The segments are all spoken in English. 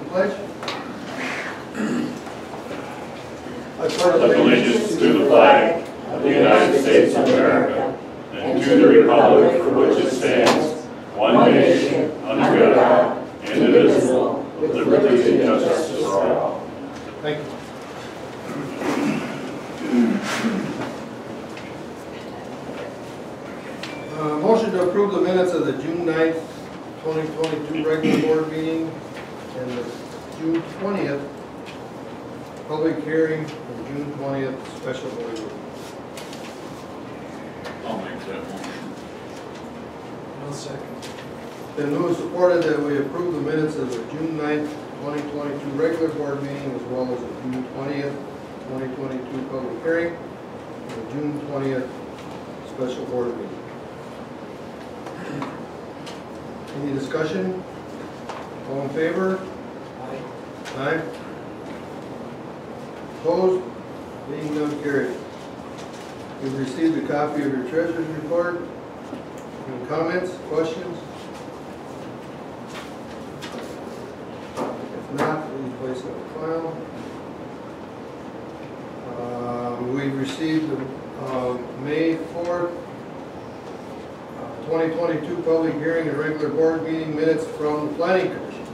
pledge. I pledge allegiance to the flag of the United States of America and to the republic for which it stands, one nation, under God, indivisible, with liberty and justice for all. Thank you. Motion to approve the minutes of the June 9th, 2022 regular board meeting and the June 20th public hearing and June 20th special board meeting. I'll make that motion. I'll second. Then moved and supported that we approve the minutes of the June 9th, 2022 regular board meeting as well as the June 20th, 2022 public hearing and the June 20th special board meeting. Any discussion? All in favor? Aye. Aye. Opposed? Being none, carried. You've received a copy of your treasurer's report. Any comments, questions? If not, please place it on file. We've received the May 4th, 2022 public hearing and regular board meeting minutes from the Planning Commission.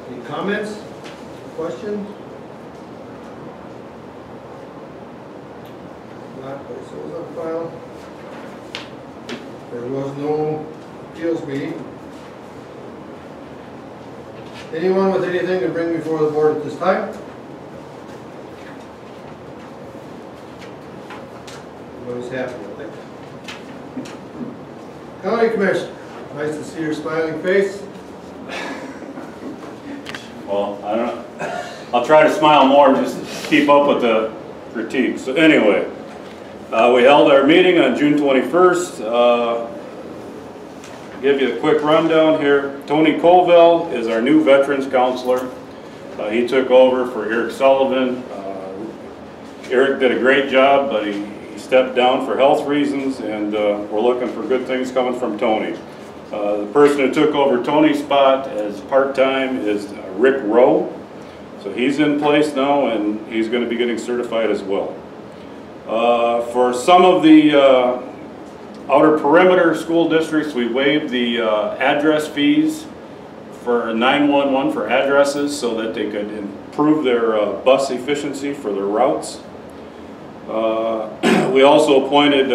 Any comments, questions? Not place those on file. There was no appeals meeting. Anyone with anything to bring before the board at this time? Everybody's happy with it. County Commissioner, nice to see your smiling face. Well, I don't know. I'll try to smile more just to keep up with the critique. So anyway, we held our meeting on June 21st. Give you a quick rundown here. Tony Colville is our new Veterans Counselor. He took over for Eric Sullivan. Eric did a great job, but he stepped down for health reasons, and we're looking for good things coming from Tony. The person who took over Tony's spot as part-time is Rick Rowe. So he's in place now, and he's going to be getting certified as well. For some of the outer perimeter school districts, we waived the address fees for 911 for addresses so that they could improve their bus efficiency for their routes. We also appointed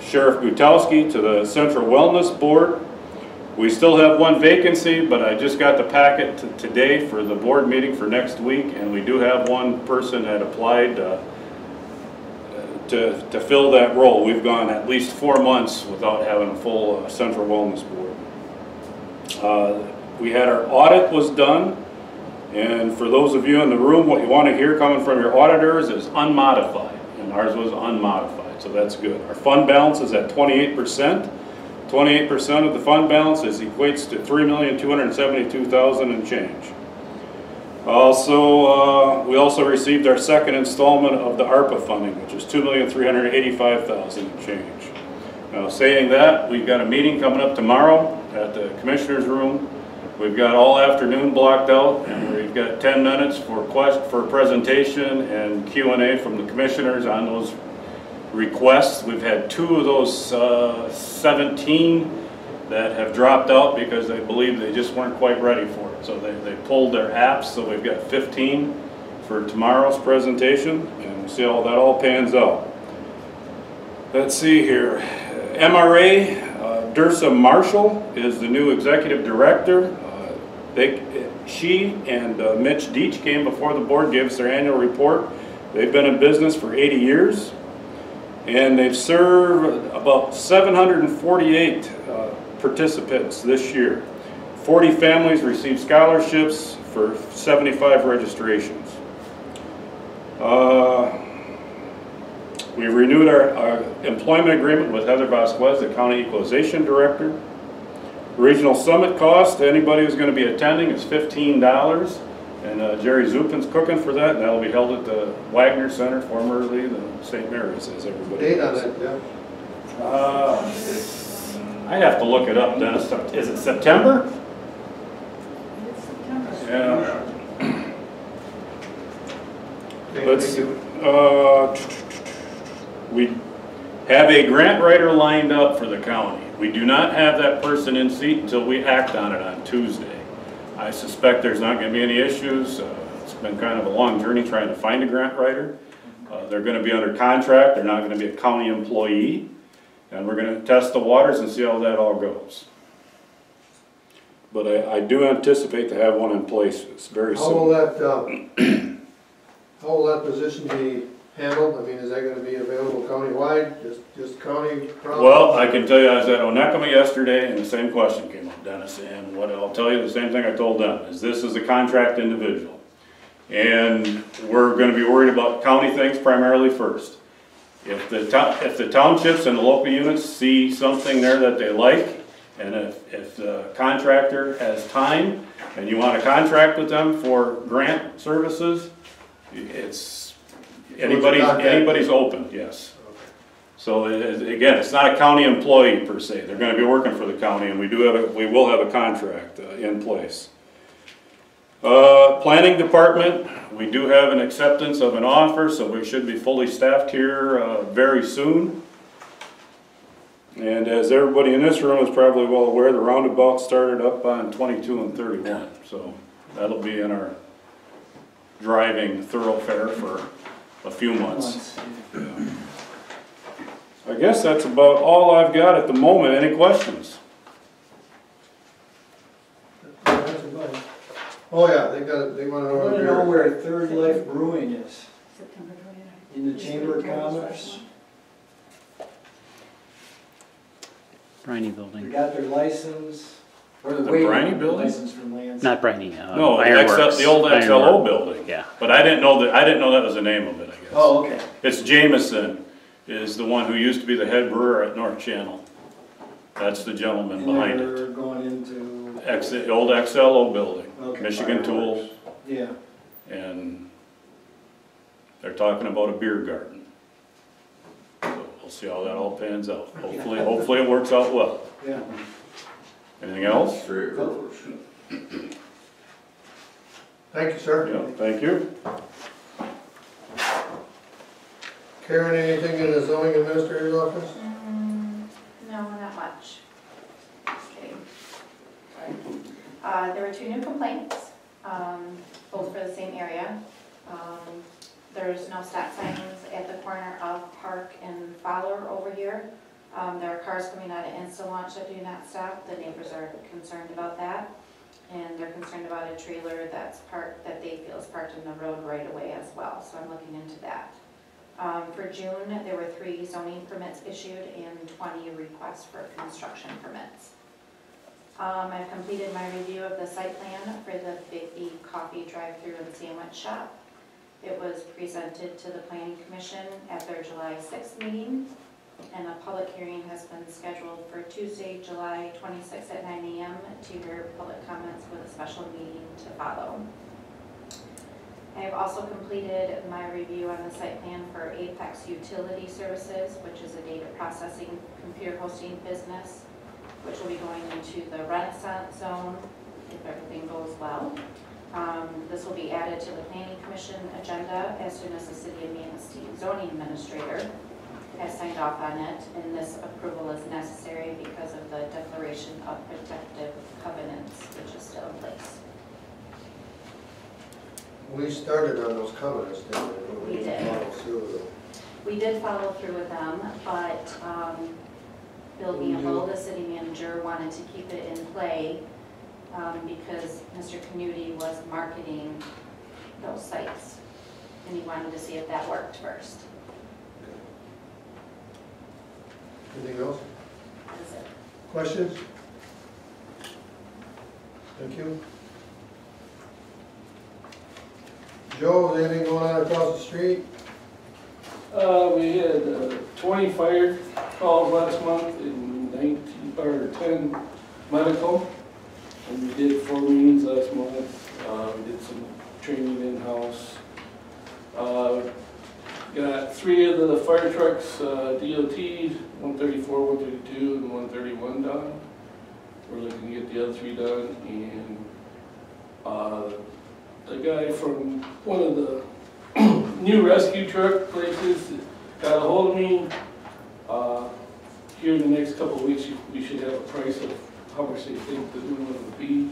Sheriff Gutowski to the Central Wellness Board. We still have one vacancy, but I just got the packet today for the board meeting for next week, and we do have one person that applied to fill that role. We've gone at least 4 months without having a full Central Wellness Board. We had our audit was done, and for those of you in the room, what you want to hear coming from your auditors is unmodified. And ours was unmodified, so that's good. Our fund balance is at 28%. 28% of the fund balance equates to $3,272,000 and change. Also, we also received our second installment of the ARPA funding, which is $2,385,000 and change. Now, saying that, we've got a meeting coming up tomorrow at the Commissioner's Room. We've got all afternoon blocked out, and we've got 10 minutes for presentation and Q&A from the commissioners on those requests. We've had 2 of those 17 that have dropped out because they believe they just weren't quite ready for it. So they pulled their apps, so we've got 15 for tomorrow's presentation, and we'll see how that all pans out. Let's see here. MRA, Dursa Marshall is the new executive director. She and Mitch Deach came before the board, gave us their annual report. They've been in business for 80 years, and they've served about 748 participants this year. 40 families received scholarships for 75 registrations. We renewed our employment agreement with Heather Vasquez, the County Equalization Director. Regional Summit cost to anybody who's going to be attending is $15, and Jerry Zupin's cooking for that, and that'll be held at the Wagner Center, formerly the St. Mary's, as everybody Date knows. on it, I have to look it up, Dennis. Is it September? It's September. Yeah. let's, we have a grant writer lined up for the county. We do not have that person in seat until we act on it on Tuesday. I suspect there's not going to be any issues. It's been kind of a long journey trying to find a grant writer. They're going to be under contract. They're not going to be a county employee. And we're going to test the waters and see how that all goes. But I do anticipate to have one in place very soon. How will that position be handled? I mean, is that going to be available countywide, just county problem? Well, I can tell you, I was at Onekama yesterday and the same question came up, Dennis, and what I'll tell you, the same thing I told them, is this is a contract individual. And we're going to be worried about county things primarily first. If the townships and the local units see something there that they like, and if the contractor has time and you want to contract with them for grant services, it's anybody's open, yes. Okay. So again, it's not a county employee per se. They're going to be working for the county, and we will have a contract in place. Planning department, we do have an acceptance of an offer, so we should be fully staffed here very soon. And as everybody in this room is probably well aware, the roundabout started up on 22 and 31. So that'll be in our driving thoroughfare for a few months. Yeah. I guess that's about all I've got at the moment. Any questions? Oh yeah, they want to know. I want to know where Third Life Brewing is. In the Chamber of Commerce. Briny They building. got their license. Or The Briny building? License from Lands. Not Briny. No, Ironworks. the old XLO Ironworks. building. Yeah. But I didn't know that was the name of it, I guess. Oh, okay. It's Jameson is the one who used to be the head brewer at North Channel. That's the gentleman And behind it. they're going into. The old XLO building, Okay. Michigan Tool, Yeah. and they're talking about a beer garden. So we'll see how that all pans out. Hopefully it works out well. Yeah. Anything else? Thank you, sir. Yeah, thank you. Karen, anything in the zoning administrator's office? No, not much. Just kidding. There were 2 new complaints, both for the same area. There's no stop signs at the corner of Park and Fowler over here. There are cars coming out of Insta-Launch that do not stop. The neighbors are concerned about that. And they're concerned about a trailer that they feel is parked in the road right away as well. So I'm looking into that. For June, there were 3 zoning permits issued and 20 requests for construction permits. I've completed my review of the site plan for the Big E Coffee drive-through and sandwich shop. It was presented to the Planning Commission at their July 6th meeting, and a public hearing has been scheduled for Tuesday, July 26th at 9 a.m. to hear public comments with a special meeting to follow. I have also completed my review on the site plan for Apex Utility Services, which is a data processing computer hosting business, which will be going into the Renaissance Zone if everything goes well. This will be added to the Planning Commission agenda as soon as the City of Manistee zoning administrator has signed off on it, and this approval is necessary because of the declaration of protective covenants, which is still in place. We started on those covenants, didn't we? We did. Followed through with them. We did follow through with them, but Bill Gamble, the city manager, wanted to keep it in play because Mr. Canuti was marketing those sites, and he wanted to see if that worked first. Anything else? That's it. Questions? Thank you. Joe, is anything going on across the street? We had 20 fire calls last month and 10 medical. And we did 4 meetings last month. We did some training in-house. Got 3 of the fire trucks, DOT, 134, 132, and 131 done. We're looking to get the other 3 done. And the guy from one of the new rescue truck places got a hold of me. Here in the next couple of weeks, we should have a price of how much they think the new one would be,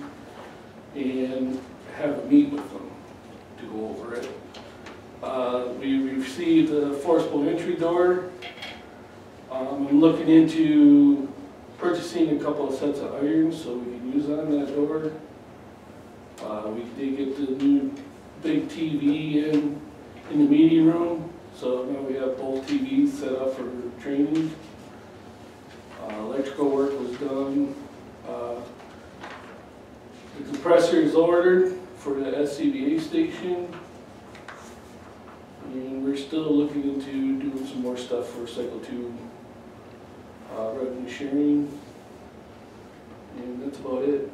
and have a meet with them to go over it. We received a forcible entry door. I'm looking into purchasing a couple of sets of irons so we can use on that door. We did get the new big TV in the meeting room, so now we have both TVs set up for training. Electrical work was done. The compressor is ordered for the SCBA station. And we're still looking into doing some more stuff for Cycle 2 revenue sharing. And that's about it.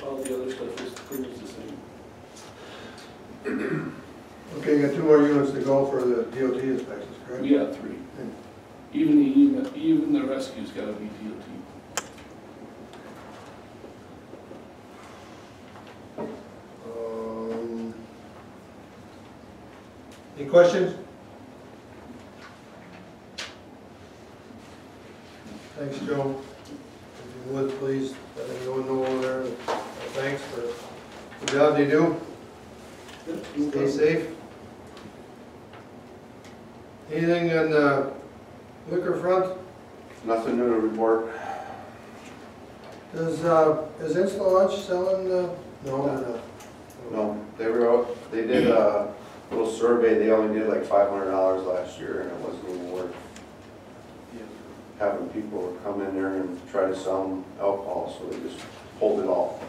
All the other stuff is pretty much the same. Okay, you got 2 more units to go for the DOT inspections, correct? We got 3. Even the rescue's got to be DOT. Any questions? Thanks, Joe. If you would, please let everyone know over there. Thanks for the job you do. Stay safe. Anything on the liquor front? Nothing new to report. Is Insta Lunch selling? No, they're not. No, they did a little survey. They only did like $500 last year, and it wasn't even worth having people come in there and try to sell them alcohol, so they just pulled it all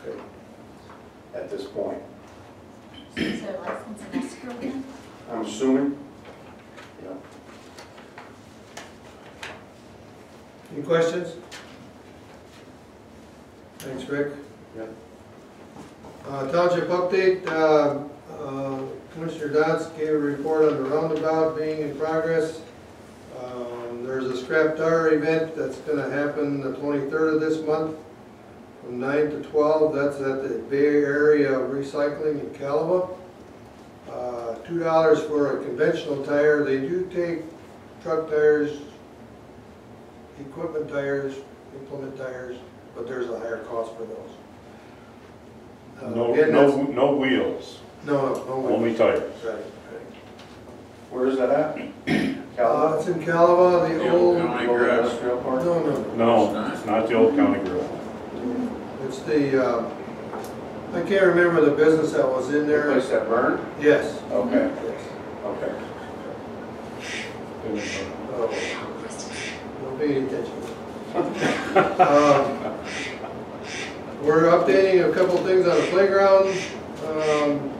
Okay. at this point. Is there a license in escrow then? I'm assuming. Yeah. Any questions? Thanks, Rick. Yeah. Township update, Commissioner Dodds gave a report on the roundabout being in progress. There's a scrap tire event that's gonna happen the 23rd of this month from 9 to 12. That's at the Bay Area Recycling in Calva. $2 for a conventional tire. They do take truck tires, equipment tires, implement tires, but there's a higher cost for those. No wheels, No. only tires. Right. Where is that at? Calvin? It's in Calva, the old, Industrial Park? no. No, it's not the old county grill. It's the, I can't remember the business that was in The there. place that burned? Yes. Okay, Yes. okay. Oh, don't pay any attention. We're updating a couple things on the playground.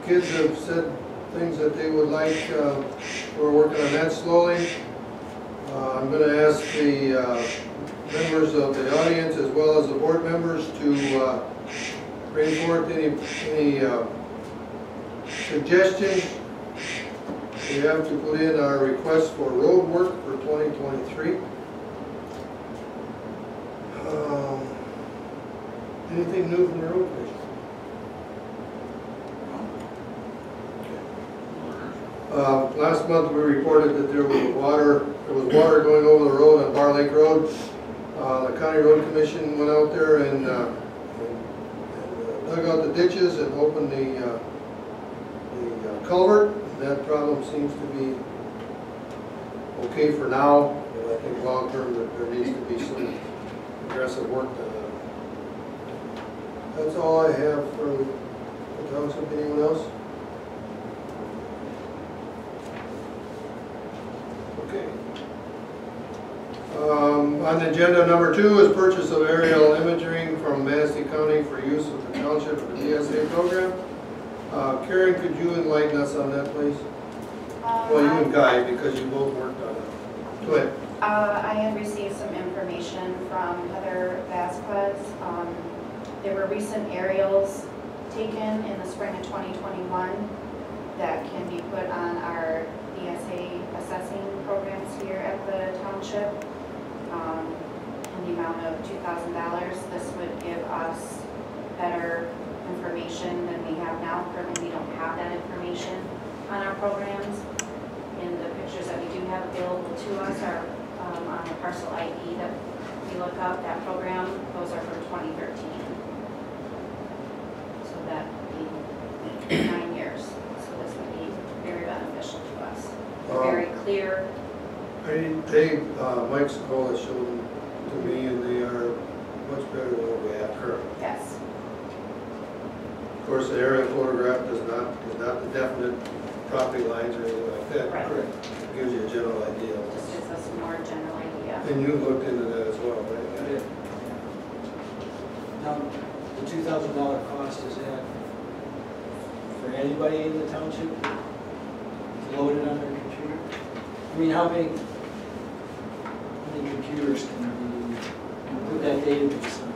Kids have said things that they would like. We're working on that slowly. I'm going to ask the members of the audience as well as the board members to bring forth any suggestions. We have to put in our request for road work for 2023. Anything new from the road commission? Last month we reported that there was water going over the road on Bar Lake Road. The county road commission went out there and dug out the ditches and opened the culvert. That problem seems to be okay for now, but I think long term that there needs to be some aggressive work done. That's all I have for the township. Anyone else? Okay. On agenda number 2 is purchase of aerial imaging from Manistee County for use of the township for the DSA program. Karen, could you enlighten us on that, please? Well, you and Guy, because you both worked on it. Go ahead. I had received some information from Heather Vasquez. There were recent aerials taken in the spring of 2021 that can be put on our DSA assessing programs here at the township in the amount of $2,000. This would give us better information than we have now. Currently, we don't have that information on our programs. And the pictures that we do have available to us are on the parcel ID that we look up, that program, those are from 2013. So that would be 9 years. So this would be very beneficial to us. Very clear. Mike Sokola showed them to me, and they are much better than what we have currently. Yes. Of course, the aerial photograph is not the definite property lines or anything like that. Right. Correct. It gives you a general idea. Just gives us a more general idea. And you looked into that as well, right? I did. Now, the $2,000 cost, is that for anybody in the township to load it on their computer? I mean, how many computers can we put that database on?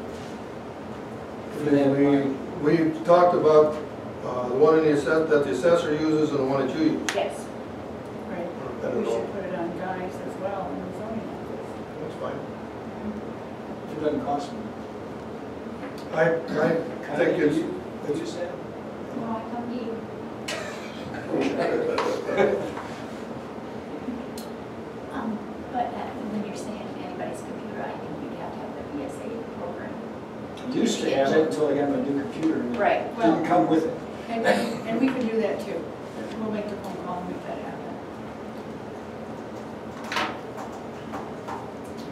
For that money? We talked about the one in that the assessor uses and the one that you use. Yes. Right, I don't we know. should put it on Guy's as well in the zoning office. That's fine. It doesn't cost me. I think it's, What'd you say? No, I don't need. But when you're saying anybody's computer, I think you'd have to have the BSA program. Used to have it until I got my new computer. and it Right. Didn't come with it. And we can do that too. We'll make the phone call and make that happen.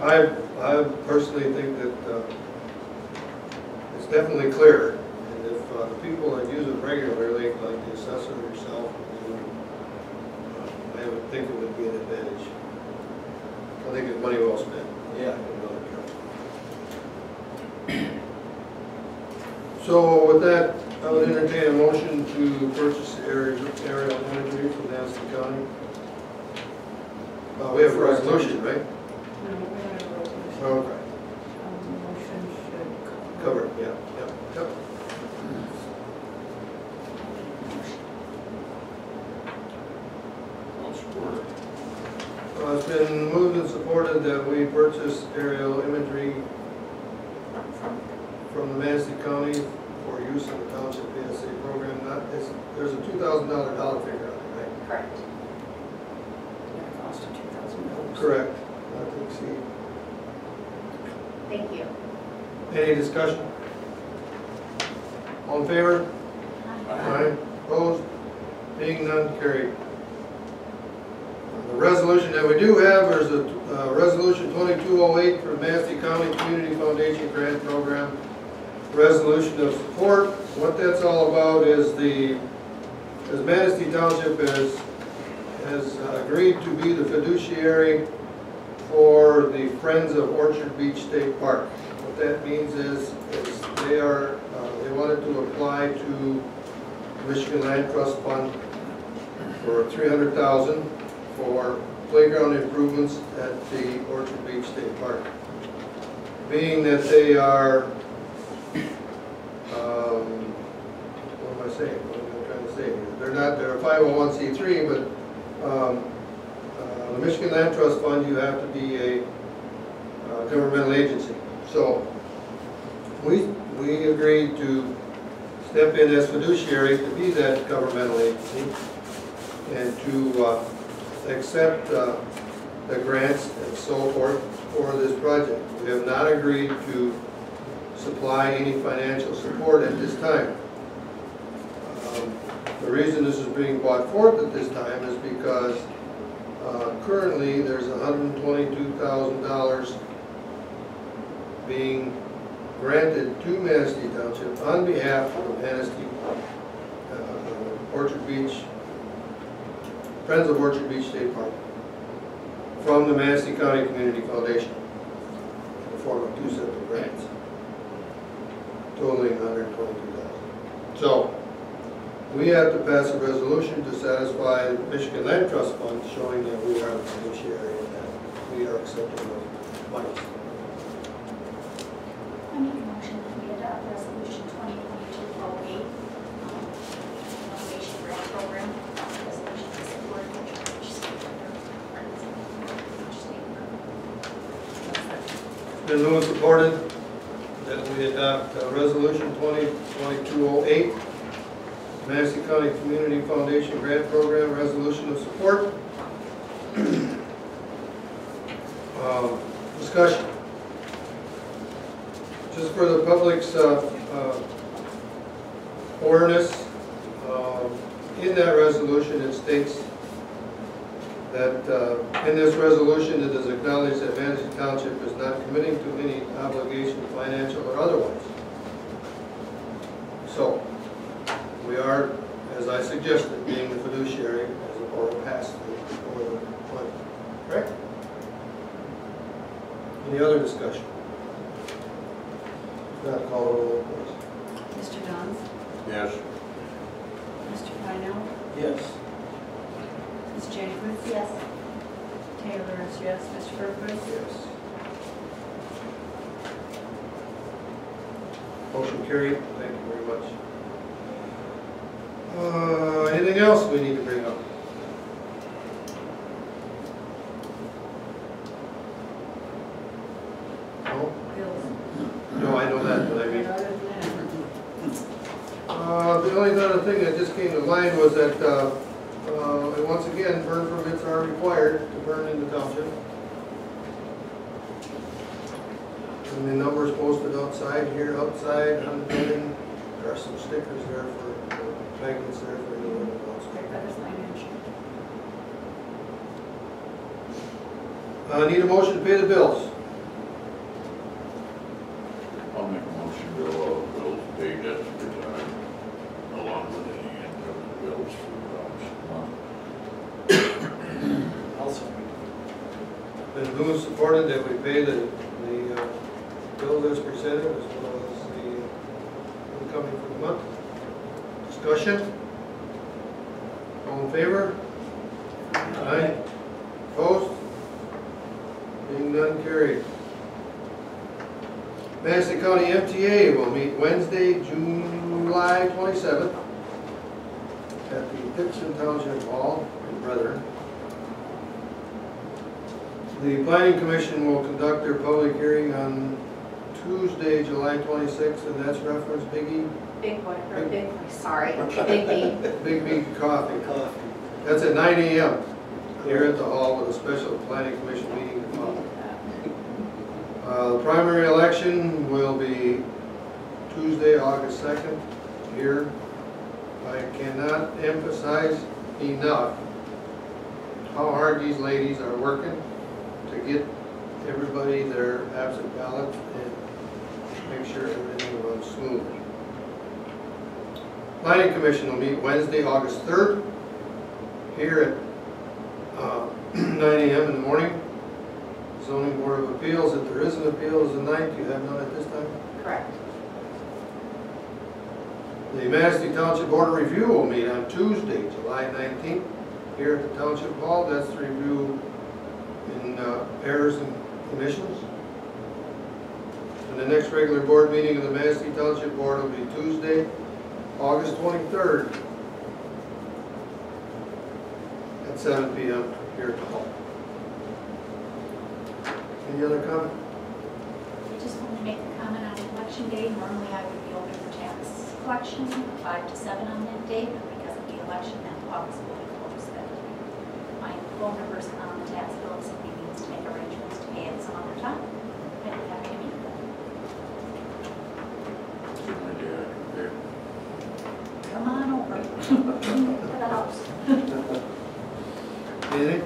I personally think that it's definitely clear. And if the people that use it regularly, like the assessor yourself, I would think it would be an advantage. I think it's money well spent. Yeah. So with that, I would entertain a motion to purchase aerial imagery from Manistee County. We have a resolution, right? No, we don't have a resolution. Okay. The motion should Covered, yeah. It's been moved and supported that we purchase aerial imagery from the Manistee County for use in the Township PSA program. There's a $2,000 figure on it, right? Correct. That cost $2,000. Correct. Not to exceed. Thank you. Any discussion? All in favor? Aye. Opposed? Being none, carried. The resolution that we do have is a resolution 2208 for Manistee County Community Foundation Grant Program. Resolution of support. What that's all about is as Manistee Township has agreed to be the fiduciary for the Friends of Orchard Beach State Park. What that means is they wanted to apply to Michigan Land Trust Fund for $300,000 for playground improvements at the Orchard Beach State Park. Being that they are, what am I saying? What am I trying to say? They're a 501c3, but the Michigan Land Trust Fund, you have to be a governmental agency. So we agreed to step in as fiduciary to be that governmental agency and to accept the grants and so forth for this project. We have not agreed to supply any financial support at this time. The reason this is being brought forth at this time is because currently there's $122,000 being granted to Manistee Township on behalf of Manistee Orchard Beach, Friends of Orchard Beach State Park, from the Manistee County Community Foundation in the form of 2 separate grants, totaling $122,000. So we have to pass a resolution to satisfy the Michigan Land Trust Fund, showing that we are the fiduciary and that we are accepting those monies. I make a motion that we adopt resolution 2022-08, innovation grant program, resolution to support the church state Been moved and supported that we adopt Resolution 2022-08, Manistee County Community Foundation Grant Program Resolution of Support. Discussion. Just for the public's awareness, in that resolution it states that in this resolution it is acknowledged that Manistee Township is not committing to any obligation, financial or otherwise. So, we are, as I suggested, being the fiduciary as a board of pass-through for the money. Correct? Any other discussion? If not, call the roll, please. Mr. Johns? Yes. Mr. Pennell? Yes. Ms. Jackowitz? Yes. Taylor is yes. Mr. Berkowitz? Yes. Motion carried. Thank you very much. Anything else we need to bring up? No? Bills? No, I know that, but I mean, Other than that, the only other thing that just came to mind was that, and once again, burn permits are required to burn in the township. And the numbers posted outside here, outside on the building. There are some stickers there for magnets there for anyone who wants. right by this line inch. Need a motion to pay the bills. I'll make a motion to all bills paid as per time, along with any incoming bills for the month. Also, Been moved and supported that we pay the bills as presented as well as the incoming for the month. Discussion? All in favor? Aye. Opposed? Being none, carried. Manistee County MTA will meet Wednesday, July 27th at the Dixon Township Hall in Brethren. The Planning Commission will conduct their public hearing on Tuesday, July 26th, and that's reference Big E, Big boy, or big, sorry, big B. Big B Coffee. coffee. That's at 9 a.m. here at the hall with a special Planning Commission meeting to follow. The primary election will be Tuesday, August 2nd, here. I cannot emphasize enough how hard these ladies are working to get everybody their absent ballots and make sure everything runs smoothly. Planning Commission will meet Wednesday, August 3rd, here at 9 a.m. in the morning. Zoning Board of Appeals, if there is an appeal, is the 9th. You have none at this time? Correct. The Manistee Township Board of Review will meet on Tuesday, July 19th, here at the Township Hall. That's to review in errors and omissions. And the next regular board meeting of the Manistee Township Board will be Tuesday, August 23rd at 7 p.m. here at the hall. Any other comment? I just want to make a comment on election day. Normally I would be open for tax collection 5 to 7 on that day, but because of the election, that office will be closed that day. My phone number's on the tax bill if somebody needs to make arrangements to pay it some other time. I'd be happy to meet them. Good idea, okay. Come on over to the house. Anything?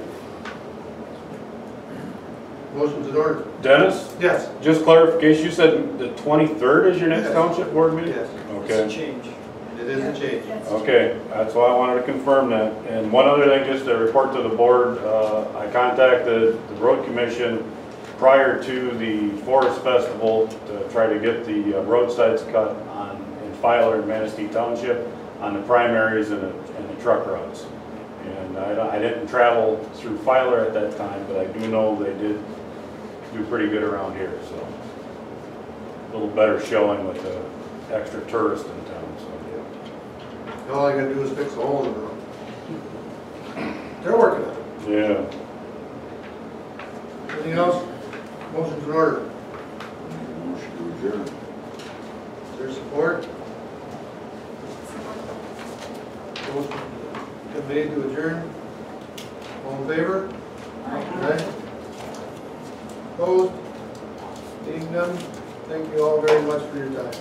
Motion's in order. Dennis, Yes. just clarification, you said the 23rd is your next Yes. township board meeting? Yes. It's a Okay, change. It is a change. That's okay, that's why I wanted to confirm that. And one other thing, just to report to the board, I contacted the road commission prior to the Forest Festival to try to get the roadsides cut in Filer and Manistee Township on the primaries and the truck routes. And I didn't travel through Filer at that time, but I do know they did do pretty good around here, so. A little better showing with the extra tourists in town, so. All I gotta do is fix a hole in the road. They're working on it. Yeah. Anything else? Motion's in order. Make a motion to adjourn. Support? Motion been made to adjourn. All in favor? Aye. Opposed? Seeing none, thank you all very much for your time.